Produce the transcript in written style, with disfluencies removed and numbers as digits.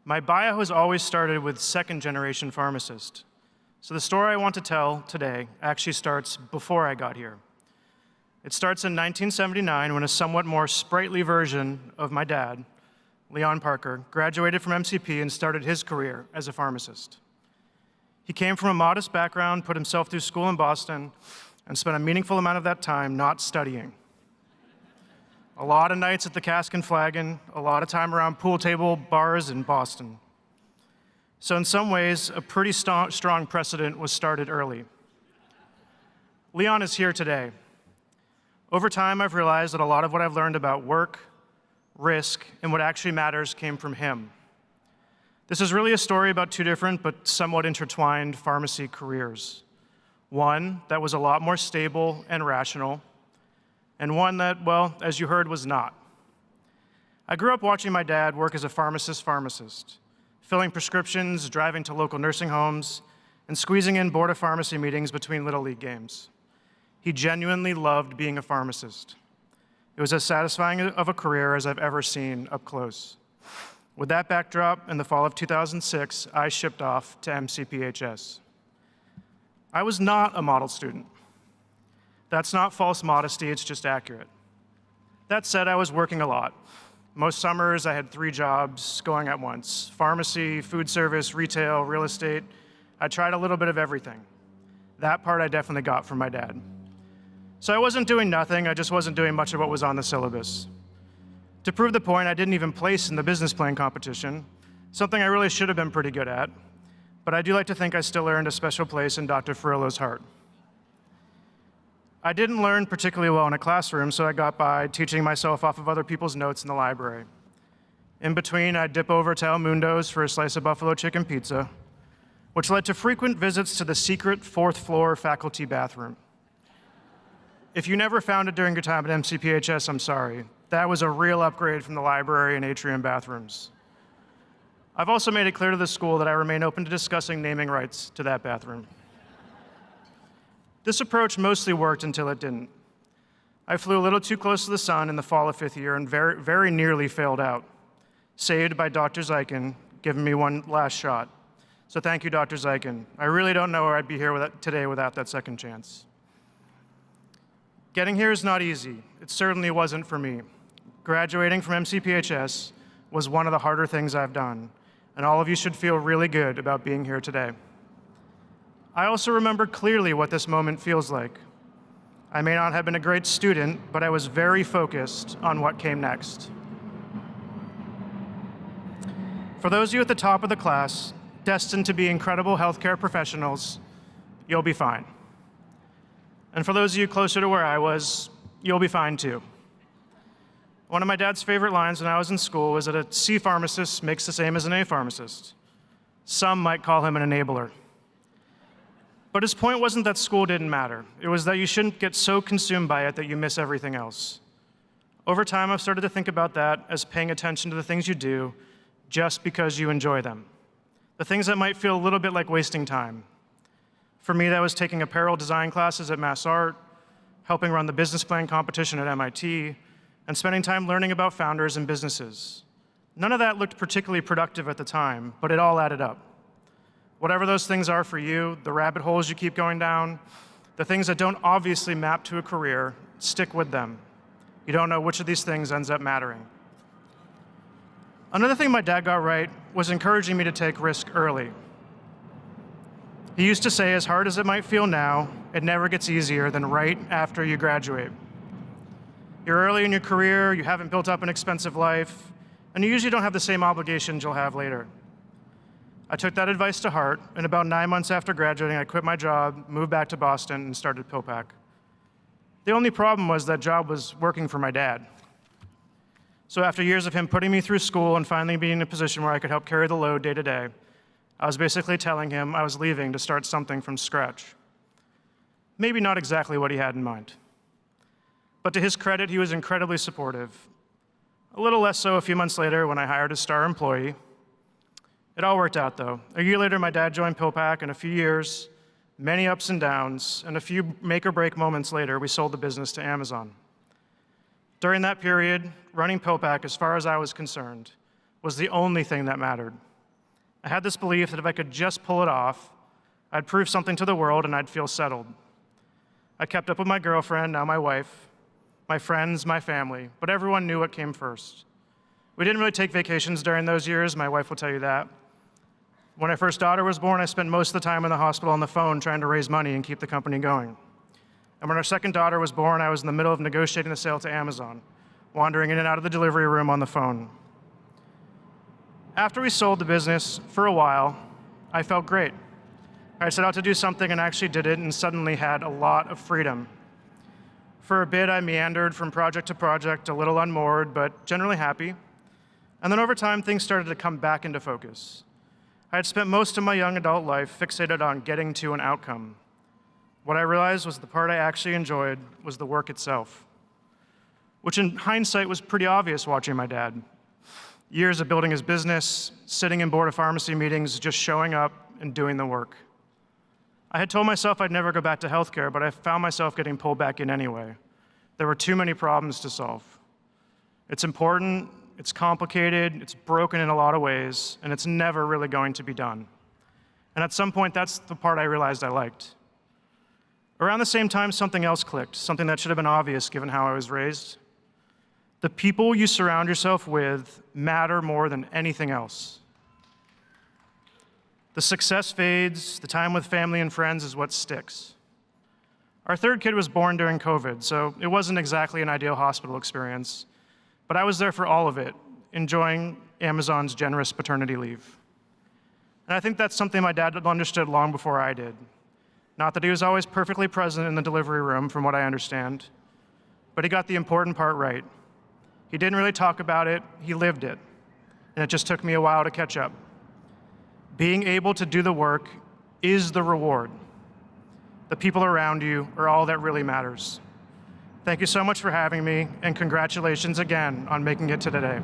My bio has always started with second-generation pharmacist. So the story I want to tell today actually starts before I got here. It starts in 1979 when a somewhat more sprightly version of my dad, Leon Parker, graduated from MCP and started his career as a pharmacist. He came from a modest background, put himself through school in Boston, and spent a meaningful amount of that time not studying. A lot of nights at the Cask and Flagon, a lot of time around pool table bars in Boston. So in some ways, a pretty strong precedent was started early. Leon is here today. Over time, I've realized that a lot of what I've learned about work, risk, and what actually matters came from him. This is really a story about two different but somewhat intertwined pharmacy careers. One that was a lot more stable and rational, and one that, well, as you heard, was not. I grew up watching my dad work as a pharmacist, filling prescriptions, driving to local nursing homes, and squeezing in board of pharmacy meetings between Little League games. He genuinely loved being a pharmacist. It was as satisfying of a career as I've ever seen up close. With that backdrop, in the fall of 2006, I shipped off to MCPHS. I was not a model student. That's not false modesty, it's just accurate. That said, I was working a lot. Most summers, I had 3 jobs going at once: pharmacy, food service, retail, real estate. I tried a little bit of everything. That part I definitely got from my dad. So I wasn't doing nothing, I just wasn't doing much of what was on the syllabus. To prove the point, I didn't even place in the business plan competition, something I really should have been pretty good at, but I do like to think I still earned a special place in Dr. Ferrillo's heart. I didn't learn particularly well in a classroom, so I got by teaching myself off of other people's notes in the library. In between, I'd dip over to El Mundo's for a slice of buffalo chicken pizza, which led to frequent visits to the secret 4th floor faculty bathroom. If you never found it during your time at MCPHS, I'm sorry. That was a real upgrade from the library and atrium bathrooms. I've also made it clear to the school that I remain open to discussing naming rights to that bathroom. This approach mostly worked until it didn't. I flew a little too close to the sun in the fall of 5th year and very nearly failed out, saved by Dr. Zeiken giving me one last shot. So thank you, Dr. Zeiken. I really don't know where I'd be here today without that second chance. Getting here is not easy. It certainly wasn't for me. Graduating from MCPHS was one of the harder things I've done, and all of you should feel really good about being here today. I also remember clearly what this moment feels like. I may not have been a great student, but I was very focused on what came next. For those of you at the top of the class, destined to be incredible healthcare professionals, you'll be fine. And for those of you closer to where I was, you'll be fine too. One of my dad's favorite lines when I was in school was that a C pharmacist makes the same as an A pharmacist. Some might call him an enabler. But his point wasn't that school didn't matter. It was that you shouldn't get so consumed by it that you miss everything else. Over time, I've started to think about that as paying attention to the things you do just because you enjoy them. The things that might feel a little bit like wasting time. For me, that was taking apparel design classes at Mass Art, helping run the business plan competition at MIT, and spending time learning about founders and businesses. None of that looked particularly productive at the time, but it all added up. Whatever those things are for you, the rabbit holes you keep going down, the things that don't obviously map to a career, stick with them. You don't know which of these things ends up mattering. Another thing my dad got right was encouraging me to take risk early. He used to say, as hard as it might feel now, it never gets easier than right after you graduate. You're early in your career, you haven't built up an expensive life, and you usually don't have the same obligations you'll have later. I took that advice to heart, and about 9 months after graduating, I quit my job, moved back to Boston, and started PillPack. The only problem was that job was working for my dad. So after years of him putting me through school and finally being in a position where I could help carry the load day to day, I was basically telling him I was leaving to start something from scratch. Maybe not exactly what he had in mind. But to his credit, he was incredibly supportive. A little less so a few months later when I hired a star employee. It all worked out, though. A year later, my dad joined PillPack, and a few years, many ups and downs, and a few make-or-break moments later, we sold the business to Amazon. During that period, running PillPack, as far as I was concerned, was the only thing that mattered. I had this belief that if I could just pull it off, I'd prove something to the world and I'd feel settled. I kept up with my girlfriend, now my wife, my friends, my family, but everyone knew what came first. We didn't really take vacations during those years, my wife will tell you that. When our first daughter was born, I spent most of the time in the hospital on the phone trying to raise money and keep the company going. And when our second daughter was born, I was in the middle of negotiating the sale to Amazon, wandering in and out of the delivery room on the phone. After we sold the business, for a while, I felt great. I set out to do something and actually did it and suddenly had a lot of freedom. For a bit, I meandered from project to project, a little unmoored, but generally happy. And then over time, things started to come back into focus. I had spent most of my young adult life fixated on getting to an outcome. What I realized was the part I actually enjoyed was the work itself, which in hindsight was pretty obvious watching my dad. Years of building his business, sitting in board of pharmacy meetings, just showing up and doing the work. I had told myself I'd never go back to healthcare, but I found myself getting pulled back in anyway. There were too many problems to solve. It's important, it's complicated, it's broken in a lot of ways, and it's never really going to be done. And at some point, that's the part I realized I liked. Around the same time, something else clicked, something that should have been obvious given how I was raised. The people you surround yourself with matter more than anything else. The success fades, the time with family and friends is what sticks. Our third kid was born during COVID, so it wasn't exactly an ideal hospital experience, but I was there for all of it, enjoying Amazon's generous paternity leave. And I think that's something my dad understood long before I did. Not that he was always perfectly present in the delivery room, from what I understand, but he got the important part right. He didn't really talk about it, he lived it, and it just took me a while to catch up. Being able to do the work is the reward. The people around you are all that really matters. Thank you so much for having me, and congratulations again on making it to today.